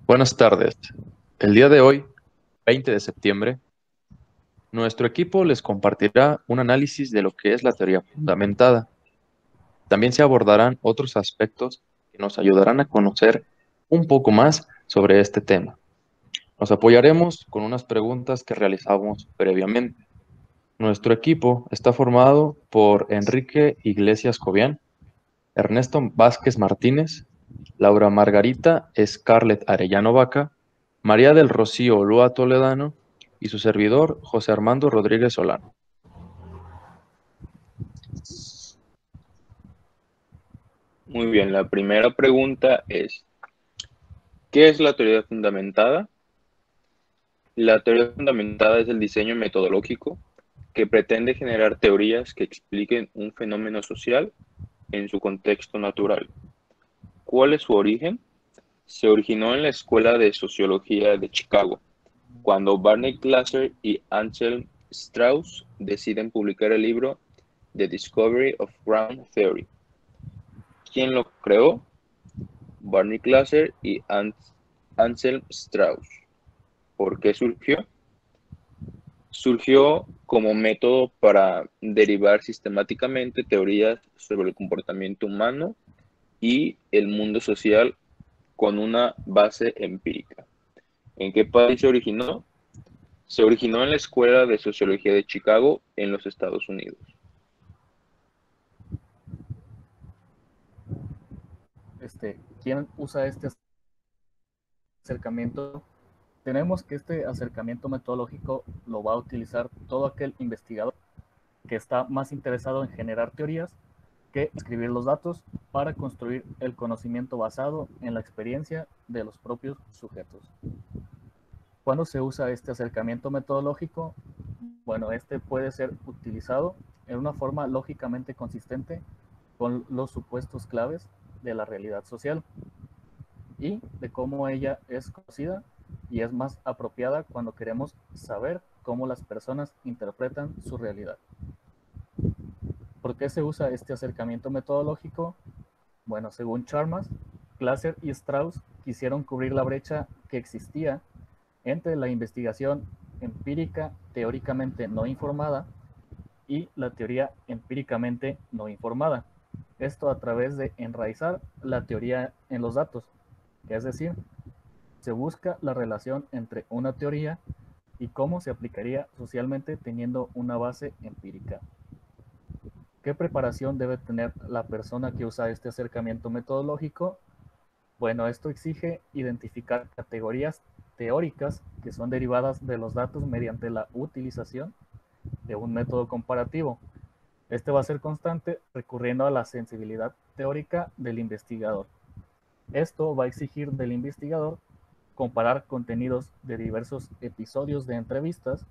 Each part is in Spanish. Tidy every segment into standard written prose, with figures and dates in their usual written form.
Buenas tardes. El día de hoy, 20 de septiembre, nuestro equipo les compartirá un análisis de lo que es la teoría fundamentada. También se abordarán otros aspectos que nos ayudarán a conocer un poco más sobre este tema. Nos apoyaremos con unas preguntas que realizamos previamente. Nuestro equipo está formado por Enrique Iglesias Cobian, Ernesto Vázquez Martínez, Laura Margarita Scarlett Arellano Vaca, María del Rocío Olúa Toledano y su servidor José Armando Rodríguez Solano. Muy bien, la primera pregunta es, ¿qué es la teoría fundamentada? La teoría fundamentada es el diseño metodológico que pretende generar teorías que expliquen un fenómeno social en su contexto natural. ¿Cuál es su origen? Se originó en la Escuela de Sociología de Chicago, cuando Barney Glasser y Anselm Strauss deciden publicar el libro The Discovery of Ground Theory. ¿Quién lo creó? Barney Glasser y Anselm Strauss. ¿Por qué surgió? Surgió como método para derivar sistemáticamente teorías sobre el comportamiento humano y el mundo social con una base empírica. ¿En qué país se originó? Se originó en la Escuela de Sociología de Chicago, en los Estados Unidos. ¿Quién usa este acercamiento? Tenemos que este acercamiento metodológico lo va a utilizar todo aquel investigador que está más interesado en generar teorías que escribir los datos para construir el conocimiento basado en la experiencia de los propios sujetos. ¿Cuándo se usa este acercamiento metodológico? Bueno, este puede ser utilizado en una forma lógicamente consistente con los supuestos claves de la realidad social y de cómo ella es conocida y es más apropiada cuando queremos saber cómo las personas interpretan su realidad. ¿Por qué se usa este acercamiento metodológico? Bueno, según Chalmers, Glasser y Strauss quisieron cubrir la brecha que existía entre la investigación empírica teóricamente no informada y la teoría empíricamente no informada. Esto a través de enraizar la teoría en los datos, es decir, se busca la relación entre una teoría y cómo se aplicaría socialmente teniendo una base empírica. ¿Qué preparación debe tener la persona que usa este acercamiento metodológico? Bueno, esto exige identificar categorías teóricas que son derivadas de los datos mediante la utilización de un método comparativo. Este va a ser constante recurriendo a la sensibilidad teórica del investigador. Esto va a exigir del investigador comparar contenidos de diversos episodios de entrevistas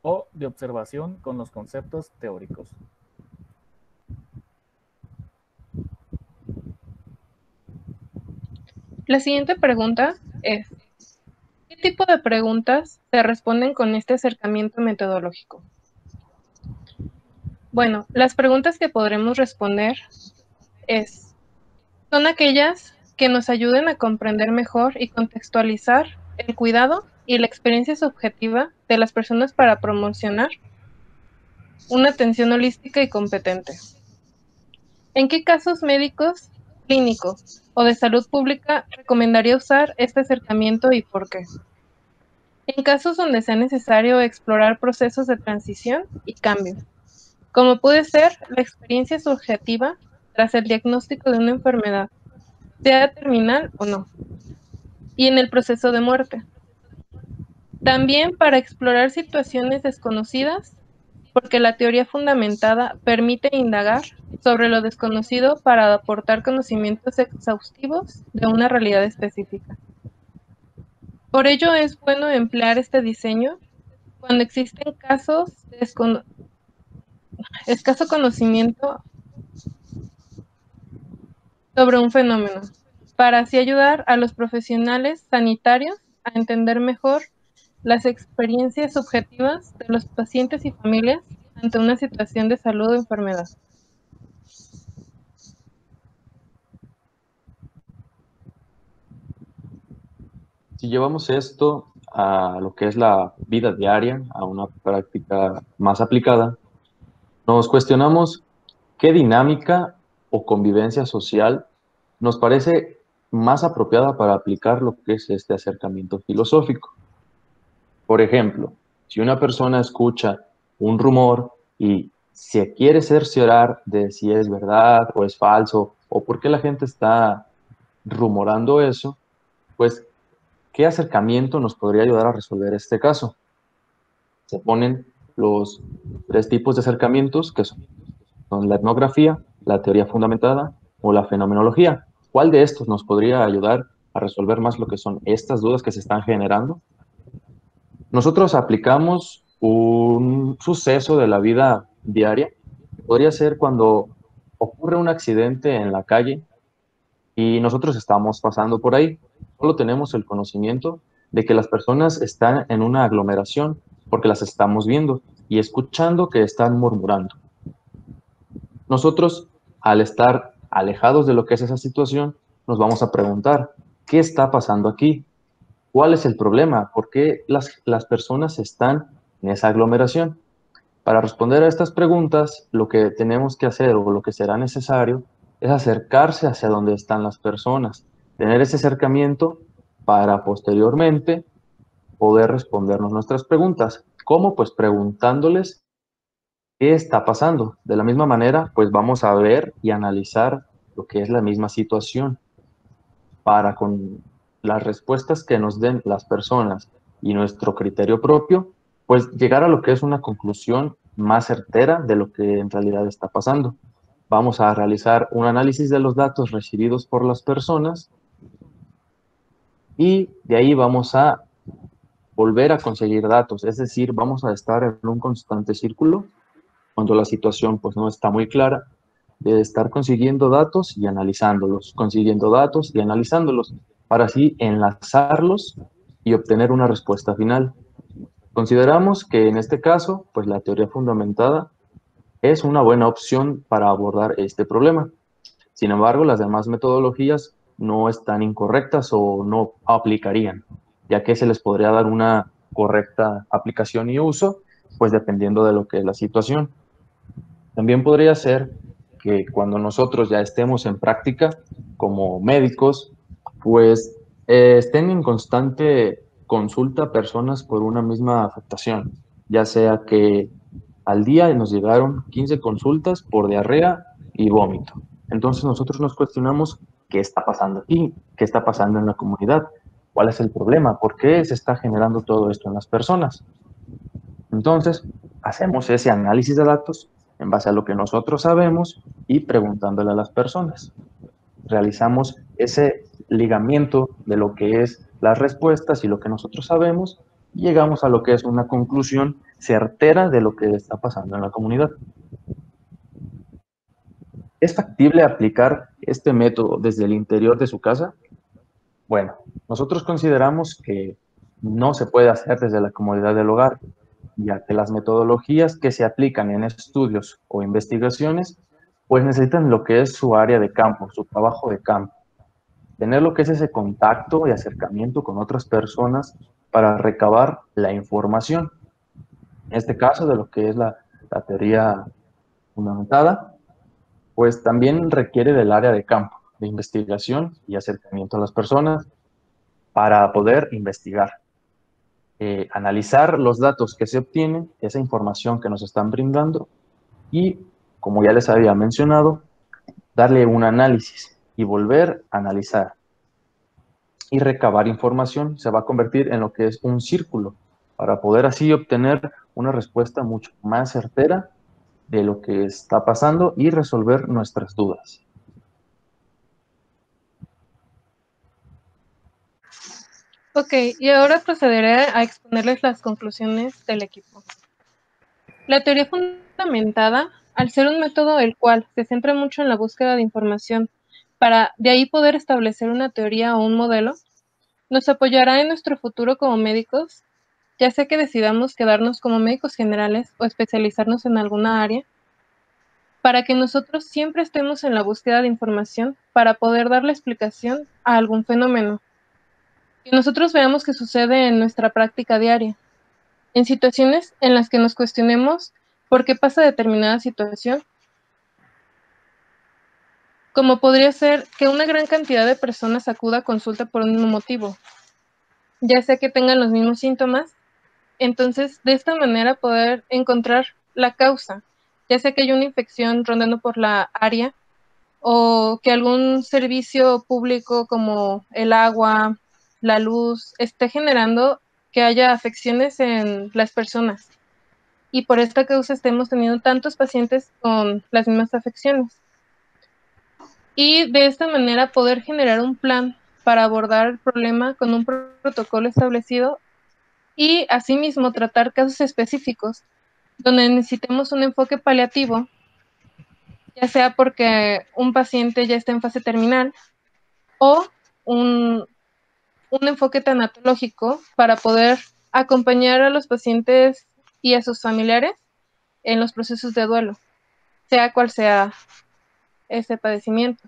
o de observación con los conceptos teóricos. La siguiente pregunta es, ¿qué tipo de preguntas se responden con este acercamiento metodológico? Bueno, las preguntas que podremos responder son aquellas que nos ayuden a comprender mejor y contextualizar el cuidado y la experiencia subjetiva de las personas para promocionar una atención holística y competente. ¿En qué casos médicos, clínicos o de salud pública recomendaría usar este acercamiento y por qué? En casos donde sea necesario explorar procesos de transición y cambio, como puede ser la experiencia subjetiva tras el diagnóstico de una enfermedad, sea terminal o no, y en el proceso de muerte. También para explorar situaciones desconocidas, porque la teoría fundamentada permite indagar sobre lo desconocido para aportar conocimientos exhaustivos de una realidad específica. Por ello es bueno emplear este diseño cuando existen casos de escaso conocimiento sobre un fenómeno, para así ayudar a los profesionales sanitarios a entender mejor las experiencias subjetivas de los pacientes y familias ante una situación de salud o enfermedad. Si llevamos esto a lo que es la vida diaria, a una práctica más aplicada, nos cuestionamos qué dinámica o convivencia social nos parece más apropiada para aplicar lo que es este acercamiento filosófico. Por ejemplo, si una persona escucha un rumor y se quiere cerciorar de si es verdad o es falso, o por qué la gente está rumorando eso, pues, ¿qué acercamiento nos podría ayudar a resolver este caso? Se ponen los tres tipos de acercamientos, que son la etnografía, la teoría fundamentada o la fenomenología. ¿Cuál de estos nos podría ayudar a resolver más lo que son estas dudas que se están generando? Nosotros aplicamos un suceso de la vida diaria. Podría ser cuando ocurre un accidente en la calle y nosotros estamos pasando por ahí. Solo tenemos el conocimiento de que las personas están en una aglomeración porque las estamos viendo y escuchando que están murmurando. Nosotros, al estar alejados de lo que es esa situación, nos vamos a preguntar, ¿qué está pasando aquí? ¿Cuál es el problema? ¿Por qué las personas están en esa aglomeración? Para responder a estas preguntas, lo que tenemos que hacer o lo que será necesario es acercarse hacia donde están las personas, tener ese acercamiento para posteriormente poder respondernos nuestras preguntas. ¿Cómo? Pues preguntándoles qué está pasando. De la misma manera, pues vamos a ver y analizar lo que es la misma situación para con las respuestas que nos den las personas y nuestro criterio propio, pues llegar a lo que es una conclusión más certera de lo que en realidad está pasando. Vamos a realizar un análisis de los datos recibidos por las personas y de ahí vamos a volver a conseguir datos, es decir, vamos a estar en un constante círculo cuando la situación pues no está muy clara, de estar consiguiendo datos y analizándolos, consiguiendo datos y analizándolos, para así enlazarlos y obtener una respuesta final. Consideramos que en este caso, pues la teoría fundamentada es una buena opción para abordar este problema. Sin embargo, las demás metodologías no están incorrectas o no aplicarían, ya que se les podría dar una correcta aplicación y uso, pues dependiendo de lo que es la situación. También podría ser que cuando nosotros ya estemos en práctica como médicos, pues estén en constante consulta personas por una misma afectación, ya sea que al día nos llegaron 15 consultas por diarrea y vómito. Entonces nosotros nos cuestionamos qué está pasando aquí, qué está pasando en la comunidad, cuál es el problema, por qué se está generando todo esto en las personas. Entonces, hacemos ese análisis de datos en base a lo que nosotros sabemos y preguntándole a las personas. Realizamos ese ligamiento de lo que es las respuestas y lo que nosotros sabemos y llegamos a lo que es una conclusión certera de lo que está pasando en la comunidad. ¿Es factible aplicar este método desde el interior de su casa? Bueno, nosotros consideramos que no se puede hacer desde la comodidad del hogar, ya que las metodologías que se aplican en estudios o investigaciones, pues necesitan lo que es su área de campo, su trabajo de campo. Tener lo que es ese contacto y acercamiento con otras personas para recabar la información. En este caso, de lo que es la teoría fundamentada, pues también requiere del área de campo, de investigación y acercamiento a las personas para poder investigar. Analizar los datos que se obtienen, esa información que nos están brindando y, como ya les había mencionado, darle un análisis y volver a analizar y recabar información. Se va a convertir en lo que es un círculo para poder así obtener una respuesta mucho más certera de lo que está pasando y resolver nuestras dudas. Ok, y ahora procederé a exponerles las conclusiones del equipo. La teoría fundamentada, al ser un método el cual se centra mucho en la búsqueda de información para de ahí poder establecer una teoría o un modelo, nos apoyará en nuestro futuro como médicos, ya sea que decidamos quedarnos como médicos generales o especializarnos en alguna área, para que nosotros siempre estemos en la búsqueda de información para poder dar la explicación a algún fenómeno. que nosotros veamos que sucede en nuestra práctica diaria, en situaciones en las que nos cuestionemos por qué pasa determinada situación, como podría ser que una gran cantidad de personas acuda a consulta por un mismo motivo, ya sea que tengan los mismos síntomas. Entonces, de esta manera poder encontrar la causa, ya sea que haya una infección rondando por la área o que algún servicio público como el agua, la luz, esté generando que haya afecciones en las personas. Y por esta causa estemos teniendo tantos pacientes con las mismas afecciones. Y de esta manera poder generar un plan para abordar el problema con un protocolo establecido y asimismo tratar casos específicos donde necesitemos un enfoque paliativo, ya sea porque un paciente ya está en fase terminal o un, un enfoque tanatológico para poder acompañar a los pacientes y a sus familiares en los procesos de duelo, sea cual sea ese padecimiento.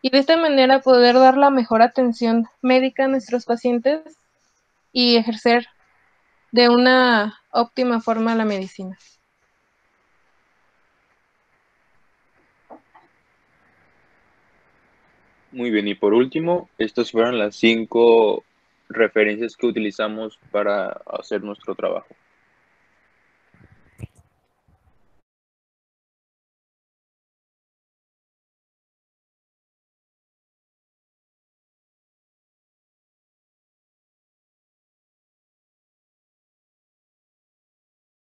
Y de esta manera poder dar la mejor atención médica a nuestros pacientes y ejercer de una óptima forma la medicina. Muy bien, y por último, estas fueron las 5 referencias que utilizamos para hacer nuestro trabajo.